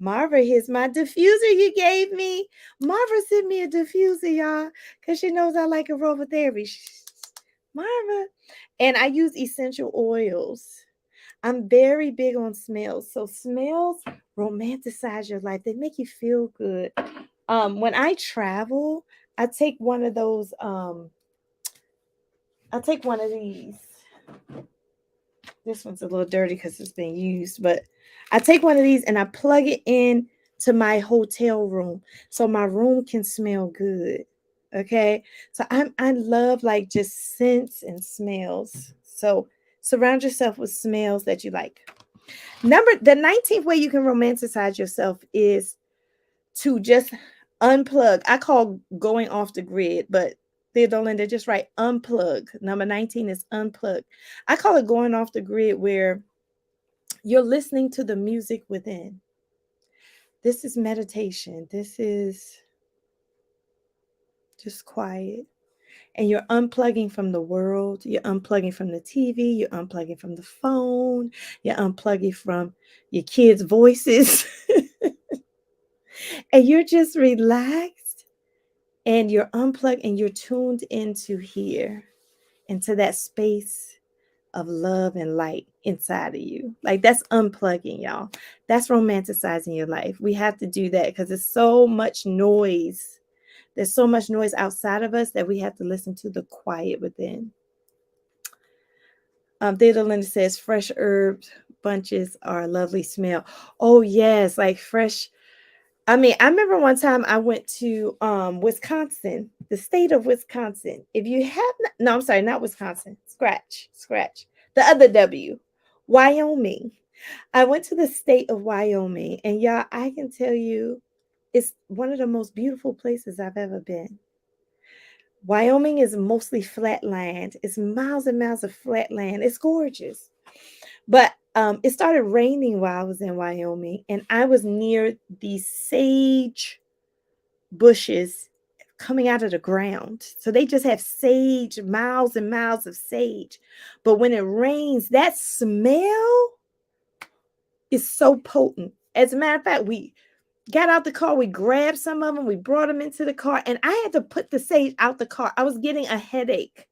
Marva, here's my diffuser you gave me. Marva sent me a diffuser, y'all, because she knows I like aromatherapy. Marva. And I use essential oils. I'm very big on smells. So smells romanticize your life. They make you feel good. When I travel, I take one of those, I take one of these. This one's a little dirty because it's been used, but I take one of these and I plug it in to my hotel room so my room can smell good. Okay. So I love like just scents and smells. So surround yourself with smells that you like. The 19th way you can romanticize yourself is to just unplug. I call going off the grid, but Theodolinda, just write unplug. Number 19 is unplug. I call it going off the grid where you're listening to the music within. This is meditation. This is just quiet. And you're unplugging from the world. You're unplugging from the TV. You're unplugging from the phone. You're unplugging from your kids' voices. And you're just relaxed and you're unplugged and you're tuned into here, into that space of love and light inside of you. Like that's unplugging, y'all. That's romanticizing your life. We have to do that because there's so much noise. There's so much noise outside of us that we have to listen to the quiet within. Theodore Linda says fresh herbs bunches are a lovely smell. Oh yes, like fresh. I mean, I remember one time I went to Wisconsin, the state of Wisconsin. If you have not, no, I'm sorry, not Wisconsin. Scratch. The other W, Wyoming. I went to the state of Wyoming, and y'all, I can tell you, it's one of the most beautiful places I've ever been. Wyoming is mostly flat land. It's miles and miles of flat land. It's gorgeous. But it started raining while I was in Wyoming, and I was near the sage bushes coming out of the ground. So they just have sage, miles and miles of sage. But when it rains, that smell is so potent. As a matter of fact, we got out the car, we grabbed some of them, we brought them into the car, and I had to put the sage out the car. I was getting a headache.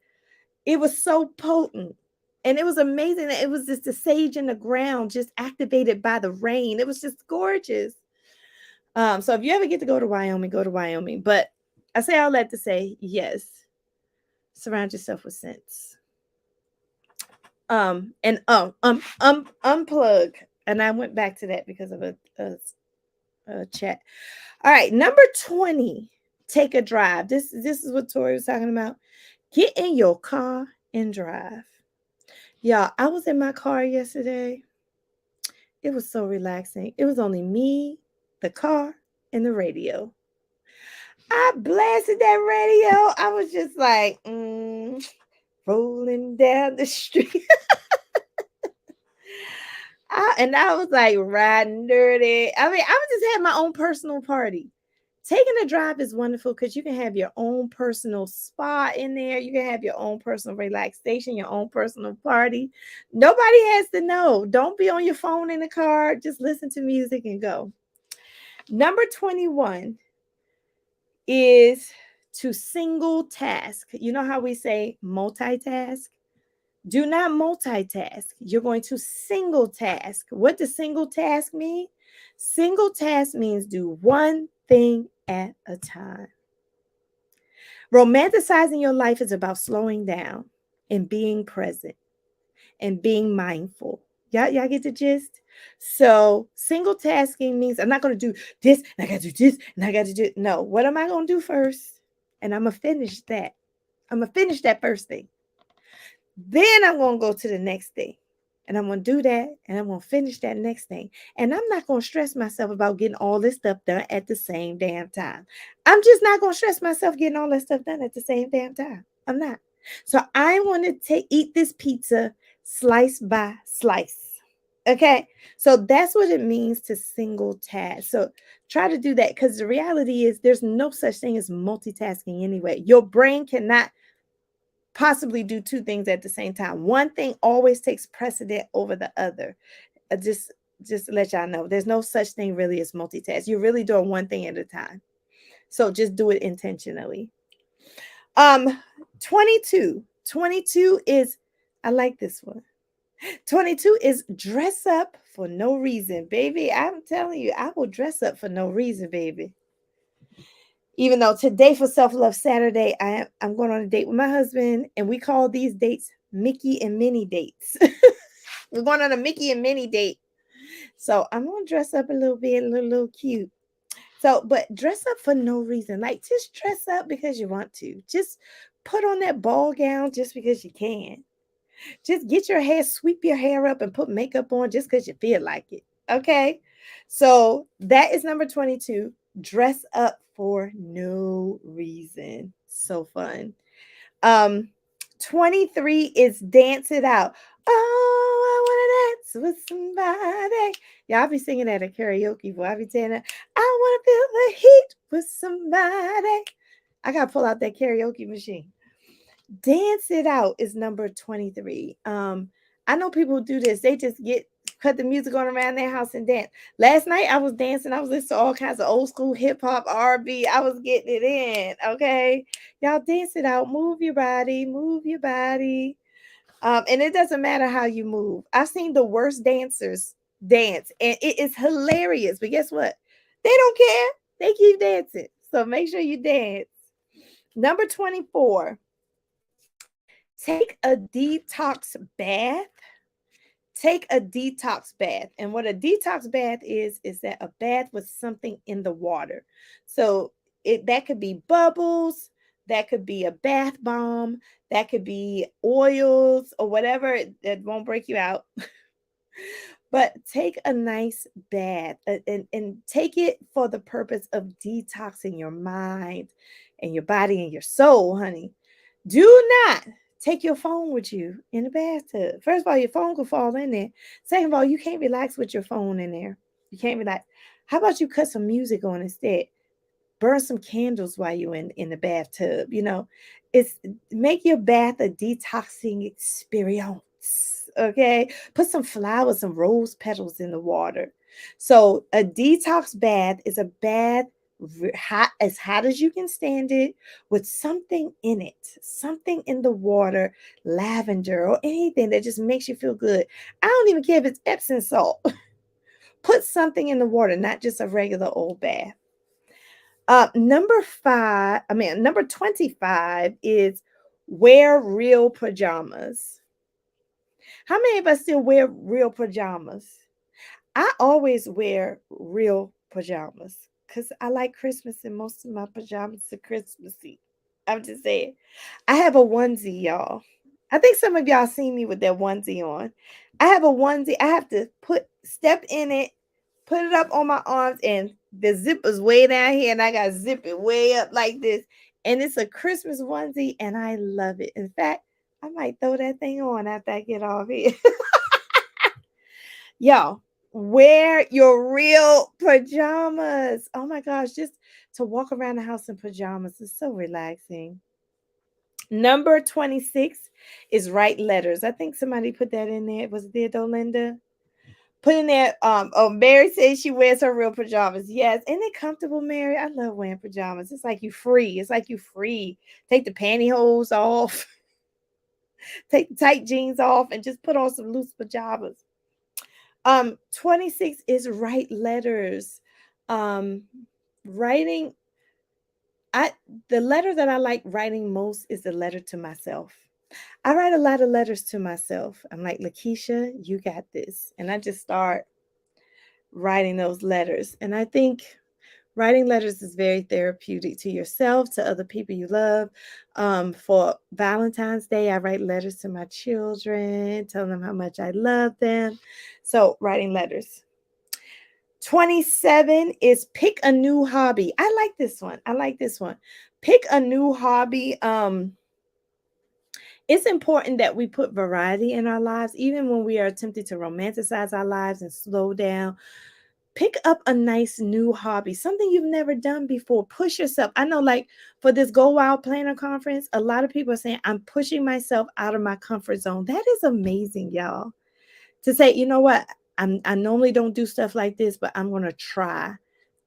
It was so potent. And it was amazing that it was just the sage in the ground, just activated by the rain. It was just gorgeous. So if you ever get to go to Wyoming, go to Wyoming. But I say all that to say, yes, surround yourself with sense. And unplug. And I went back to that because of a chat. All right, number 20, take a drive. This is what Tori was talking about. Get in your car and drive. Y'all, I was in my car yesterday. It was so relaxing. It was only me, the car, and the radio. I blasted that radio. I was just like, rolling down the street. And I was like riding dirty. I mean, I was just had my own personal party. Taking a drive is wonderful because you can have your own personal spa in there. You can have your own personal relaxation, your own personal party. Nobody has to know. Don't be on your phone in the car. Just listen to music and go. Number 21 is to single task. You know how we say multitask? Do not multitask. You're going to single task. What does single task mean? Single task means do one thing at a time. Romanticizing your life is about slowing down and being present and being mindful. Y'all get the gist? So single tasking means I'm not going to do this, and I got to do this, and I got to do it. No, what am I going to do first? And I'm going to finish that. I'm going to finish that first thing. Then I'm going to go to the next thing. And I'm going to do that. And I'm going to finish that next thing. And I'm not going to stress myself about getting all this stuff done at the same damn time. I'm just not going to stress myself getting all that stuff done at the same damn time. I'm not. So I want to eat this pizza slice by slice. Okay. So that's what it means to single task. So try to do that, because the reality is there's no such thing as multitasking anyway. Your brain cannot possibly do two things at the same time. One thing always takes precedent over the other. Just to let y'all know, there's no such thing really as multitask. You're really doing one thing at a time. So just do it intentionally. 22. 22 is, I like this one. 22 is dress up for no reason. Baby, I'm telling you, I will dress up for no reason, baby. Even though today for Self-Love Saturday, I'm going on a date with my husband, and we call these dates Mickey and Minnie dates. We're going on a Mickey and Minnie date. So I'm going to dress up a little bit, a little cute. So, but dress up for no reason. Like, just dress up because you want to. Just put on that ball gown just because you can. Just get your hair, sweep your hair up and put makeup on just because you feel like it. Okay? So that is number 22. Dress up for no reason. So fun. 23 is dance it out. Oh, I want to dance with somebody. Yeah, I'll be singing at a karaoke, boy. I'll be saying that. I want to feel the heat with somebody. I got to pull out that karaoke machine. Dance it out is number 23. I know people who do this. They just cut the music on around their house and dance. Last night I was dancing. I was listening to all kinds of old school hip hop, R&B. I was getting it in. Okay, y'all dance it out. Move your body. Move your body. And it doesn't matter how you move. I've seen the worst dancers dance, and it is hilarious. But guess what? They don't care. They keep dancing. So make sure you dance. Number 24. Take a detox bath. Take a detox bath. And what a detox bath is that a bath with something in the water. So that could be bubbles, that could be a bath bomb, that could be oils or whatever that won't break you out. But take a nice bath and take it for the purpose of detoxing your mind and your body and your soul, honey. Do not take your phone with you in the bathtub. First of all, your phone could fall in there. Second of all, you can't relax with your phone in there. You can't relax. How about you cut some music on instead? Burn some candles while you're in the bathtub. It's make your bath a detoxing experience. Okay, put some flowers, some rose petals in the water. So a detox bath is a bath hot as you can stand it, with something in it, something in the water, lavender or anything that just makes you feel good. I don't even care if it's Epsom salt. Put something in the water, not just a regular old bath. Number 25 is wear real pajamas. How many of us still wear real pajamas? I always wear real pajamas because I like Christmas and most of my pajamas are Christmassy. I'm just saying. I have a onesie, y'all. I think some of y'all seen me with that onesie on. I have a onesie. I have to step in it, put it up on my arms, and the zipper's way down here, and I got to zip it way up like this. And it's a Christmas onesie, and I love it. In fact, I might throw that thing on after I get off here. Y'all, wear your real pajamas. Oh my gosh, just to walk around the house in pajamas is so relaxing. Number 26 is write letters. I think somebody put that in there. Was it there, Dolinda? Put in there, Mary says she wears her real pajamas. Yes. Isn't it comfortable, Mary? I love wearing pajamas. It's like you free. It's like you free. Take the pantyhose off, take the tight jeans off, and just put on some loose pajamas. 26 is write letters. Um, writing, I the letter that I like writing most is the letter to myself. I write a lot of letters to myself. I'm like, Lakisha, you got this. And I just start writing those letters. And I think writing letters is very therapeutic to yourself, to other people you love. For Valentine's Day, I write letters to my children, telling them how much I love them. So, writing letters. 27 is pick a new hobby. I like this one. I like this one. Pick a new hobby. It's important that we put variety in our lives, even when we are attempting to romanticize our lives and slow down. Pick up a nice new hobby, something you've never done before. Push yourself. I know, like for this Go Wild Planner Conference, a lot of people are saying, I'm pushing myself out of my comfort zone. That is amazing, y'all. To say, you know what, I normally don't do stuff like this, but I'm going to try.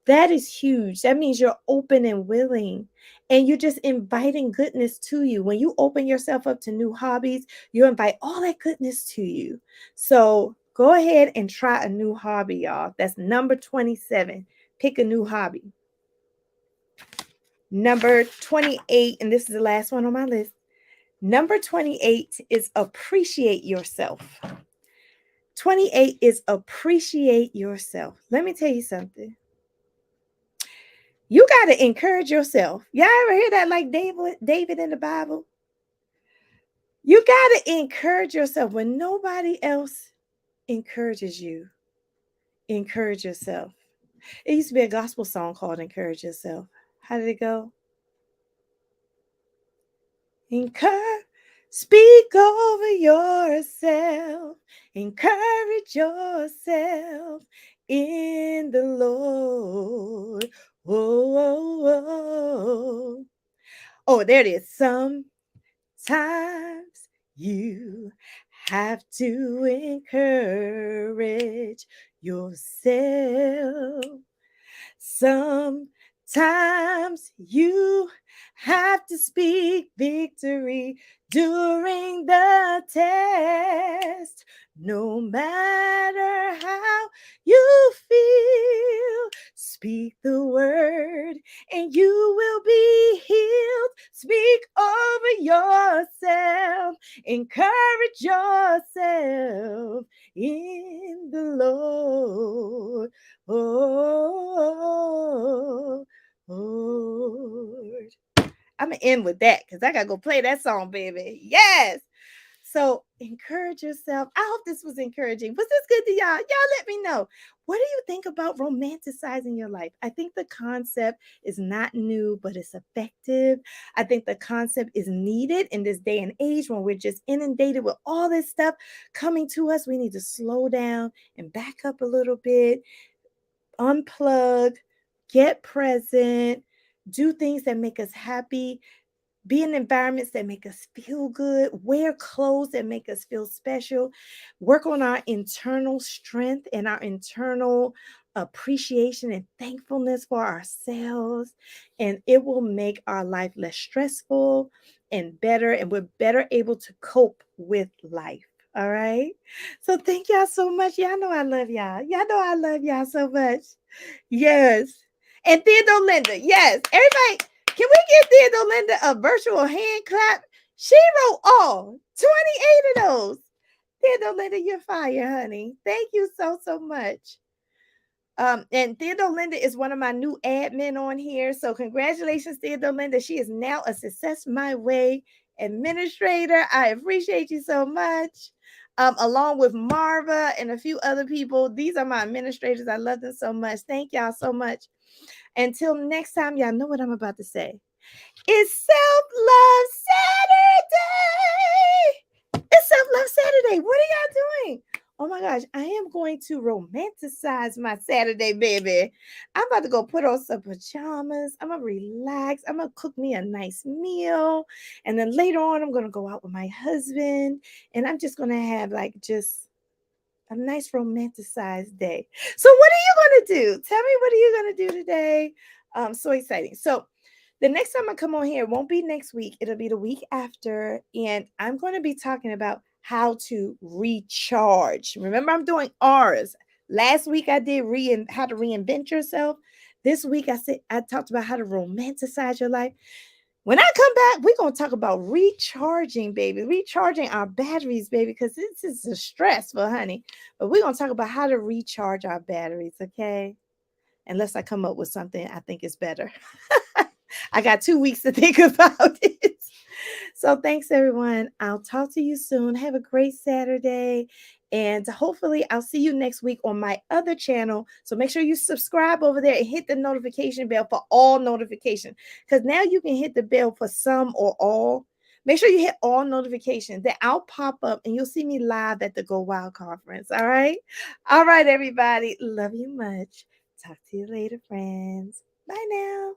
That is huge. That means you're open and willing, and you're just inviting goodness to you. When you open yourself up to new hobbies, you invite all that goodness to you. So go ahead and try a new hobby, y'all. That's number 27. Pick a new hobby. Number 28, and this is the last one on my list. Number 28 is appreciate yourself. 28 is appreciate yourself. Let me tell you something. You got to encourage yourself. Y'all ever hear that, like David in the Bible? You got to encourage yourself when nobody else encourages you. Encourage yourself. It used to be a gospel song called Encourage Yourself. How did it go? Encourage, speak over yourself. Encourage yourself in the Lord. Whoa, whoa, whoa. Oh, there it is. Sometimes you have to encourage yourself. Sometimes Sometimes you have to speak victory during the test. No matter how you feel, speak the word and you will be healed. Speak over yourself, encourage yourself in the Lord. Oh, Lord. I'm gonna end with that because I gotta go play that song, baby. Yes. So encourage yourself. I hope this was encouraging. Was this good to y'all? Y'all let me know. What do you think about romanticizing your life? I think the concept is not new, but it's effective. I think the concept is needed in this day and age when we're just inundated with all this stuff coming to us. We need to slow down and back up a little bit, unplug, get present, do things that make us happy, be in environments that make us feel good, wear clothes that make us feel special, work on our internal strength and our internal appreciation and thankfulness for ourselves. And it will make our life less stressful and better, and we're better able to cope with life. All right. So thank y'all so much. Y'all know I love y'all. Y'all know I love y'all so much. Yes. And Theodore Linda. Yes. Everybody, can we give Theodore Linda a virtual hand clap? She wrote all 28 of those. Theodore Linda, you're fire, honey. Thank you so, so much. And Theodore Linda is one of my new admin on here. So congratulations, Theodore Linda. She is now a Success My Way administrator. I appreciate you so much. Along with Marva and a few other people. These are my administrators. I love them so much. Thank y'all so much. Until next time, y'all know what I'm about to say. It's Self Love Saturday. It's Self Love Saturday. What are y'all doing? Oh my gosh, I am going to romanticize my Saturday, baby. I'm about to go put on some pajamas. I'm going to relax. I'm going to cook me a nice meal. And then later on, I'm going to go out with my husband. And I'm just going to have like just a nice romanticized day. So, what are you going to do? Tell me, what are you going to do today? So exciting. So, the next time I come on here, it won't be next week. It'll be the week after. And I'm going to be talking about how to recharge. Remember, I'm doing R's. Last week I did how to reinvent yourself. This week I talked about how to romanticize your life. When I come back, we're going to talk about recharging, baby. Recharging our batteries, baby, because this is a stressful, honey. But we're going to talk about how to recharge our batteries, okay? Unless I come up with something I think is better. I got 2 weeks to think about it. So thanks, everyone. I'll talk to you soon. Have a great Saturday. And hopefully, I'll see you next week on my other channel. So make sure you subscribe over there and hit the notification bell for all notifications. Because now you can hit the bell for some or all. Make sure you hit all notifications. Then I'll pop up and you'll see me live at the Go Wild conference. All right. All right, everybody. Love you much. Talk to you later, friends. Bye now.